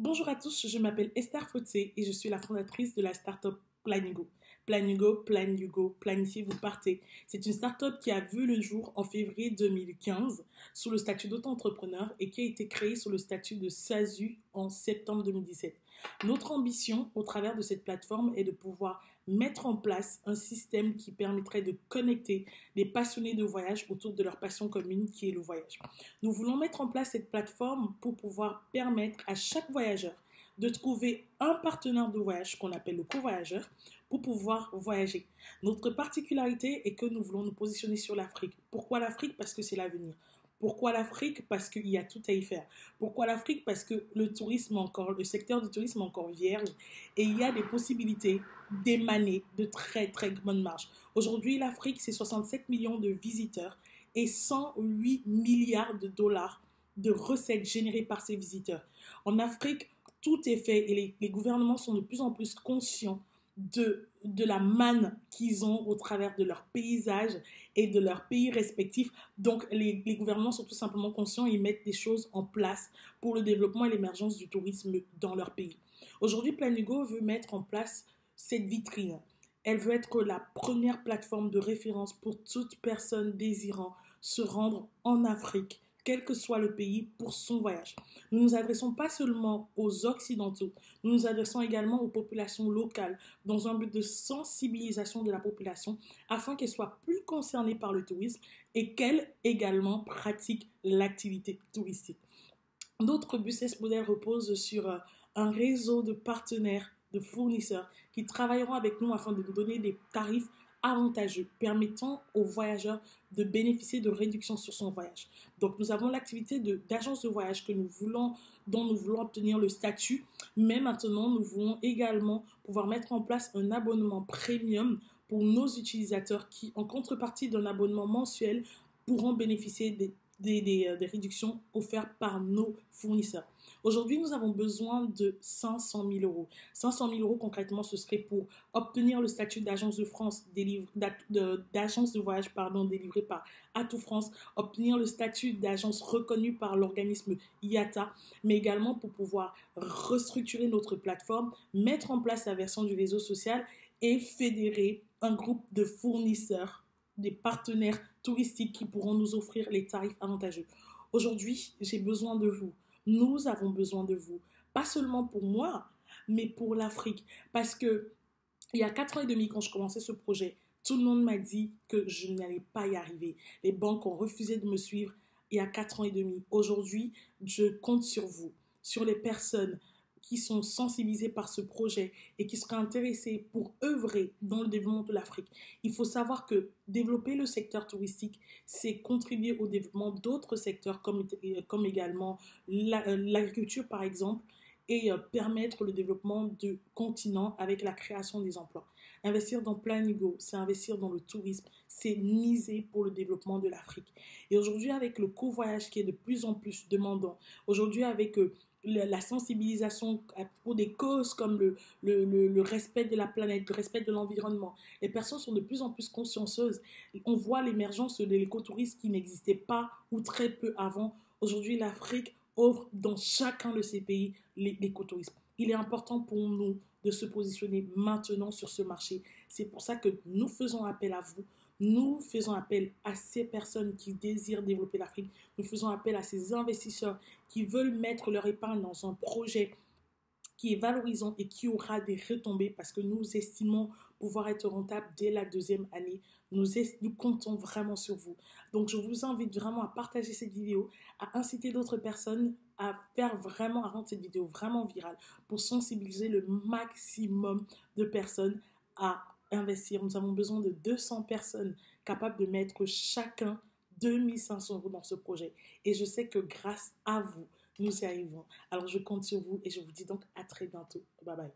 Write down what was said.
Bonjour à tous, je m'appelle Esther Fotsé et je suis la fondatrice de la startup Planigo. Planigo, Plan You Go, planifiez, vous partez. C'est une startup qui a vu le jour en février 2015 sous le statut d'auto-entrepreneur et qui a été créée sous le statut de SASU en septembre 2017. Notre ambition au travers de cette plateforme est de pouvoir mettre en place un système qui permettrait de connecter les passionnés de voyage autour de leur passion commune qui est le voyage. Nous voulons mettre en place cette plateforme pour pouvoir permettre à chaque voyageur de trouver un partenaire de voyage qu'on appelle le co-voyageur pour pouvoir voyager. Notre particularité est que nous voulons nous positionner sur l'Afrique. Pourquoi l'Afrique? Parce que c'est l'avenir. Pourquoi l'Afrique? Parce qu'il y a tout à y faire. Pourquoi l'Afrique? Parce que le secteur du tourisme est encore vierge et il y a des possibilités d'émaner de très très grandes marges. Aujourd'hui, l'Afrique, c'est 67 millions de visiteurs et 108 milliards de dollars de recettes générées par ces visiteurs. En Afrique, tout est fait et les gouvernements sont de plus en plus conscients de la manne qu'ils ont au travers de leur paysage et de leurs pays respectifs. Donc, les gouvernements sont tout simplement conscients et mettent des choses en place pour le développement et l'émergence du tourisme dans leur pays. Aujourd'hui, Planigo veut mettre en place cette vitrine. Elle veut être la première plateforme de référence pour toute personne désirant se rendre en Afrique, quel que soit le pays, pour son voyage. Nous ne nous adressons pas seulement aux Occidentaux, nous nous adressons également aux populations locales dans un but de sensibilisation de la population afin qu'elle soit plus concernée par le tourisme et qu'elle également pratique l'activité touristique. Notre business model repose sur un réseau de partenaires, de fournisseurs qui travailleront avec nous afin de nous donner des tarifs avantageux permettant aux voyageurs de bénéficier de réductions sur son voyage. Donc nous avons l'activité d'agence de voyage dont nous voulons obtenir le statut, mais maintenant nous voulons également pouvoir mettre en place un abonnement premium pour nos utilisateurs qui, en contrepartie d'un abonnement mensuel, pourront bénéficier des réductions offertes par nos fournisseurs. Aujourd'hui, nous avons besoin de 500 000 euros. 500 000 euros, concrètement, ce serait pour obtenir le statut d'agence de France, d'agence de voyage, délivré par Atout France, obtenir le statut d'agence reconnue par l'organisme IATA, mais également pour pouvoir restructurer notre plateforme, mettre en place la version du réseau social et fédérer un groupe de fournisseurs, des partenaires touristiques qui pourront nous offrir les tarifs avantageux. Aujourd'hui, j'ai besoin de vous. Nous avons besoin de vous. Pas seulement pour moi, mais pour l'Afrique. Parce que il y a 4 ans et demi, quand je commençais ce projet, tout le monde m'a dit que je n'allais pas y arriver. Les banques ont refusé de me suivre il y a 4 ans et demi. Aujourd'hui, je compte sur vous, sur les personnes qui sont sensibilisées par ce projet et qui seraient intéressées pour œuvrer dans le développement de l'Afrique. Il faut savoir que développer le secteur touristique, c'est contribuer au développement d'autres secteurs comme également l'agriculture par exemple, et permettre le développement de continents avec la création des emplois. Investir dans Planigo, c'est investir dans le tourisme, c'est miser pour le développement de l'Afrique. Et aujourd'hui, avec le covoyage qui est de plus en plus demandant, aujourd'hui avec la sensibilisation pour des causes comme le respect de la planète, le respect de l'environnement, les personnes sont de plus en plus consciencieuses. On voit l'émergence de l'écotourisme qui n'existait pas ou très peu avant. Aujourd'hui, l'Afrique offre dans chacun de ces pays l'écotourisme. Il est important pour nous de se positionner maintenant sur ce marché. C'est pour ça que nous faisons appel à vous. Nous faisons appel à ces personnes qui désirent développer l'Afrique. Nous faisons appel à ces investisseurs qui veulent mettre leur épargne dans un projet qui est valorisant et qui aura des retombées parce que nous estimons pouvoir être rentable dès la 2e année. Nous comptons vraiment sur vous. Donc, je vous invite vraiment à partager cette vidéo, à inciter d'autres personnes à rendre cette vidéo vraiment virale pour sensibiliser le maximum de personnes à investir. Nous avons besoin de 200 personnes capables de mettre chacun 2500 euros dans ce projet. Et je sais que grâce à vous, nous y arrivons. Alors, je compte sur vous et je vous dis donc à très bientôt. Bye bye.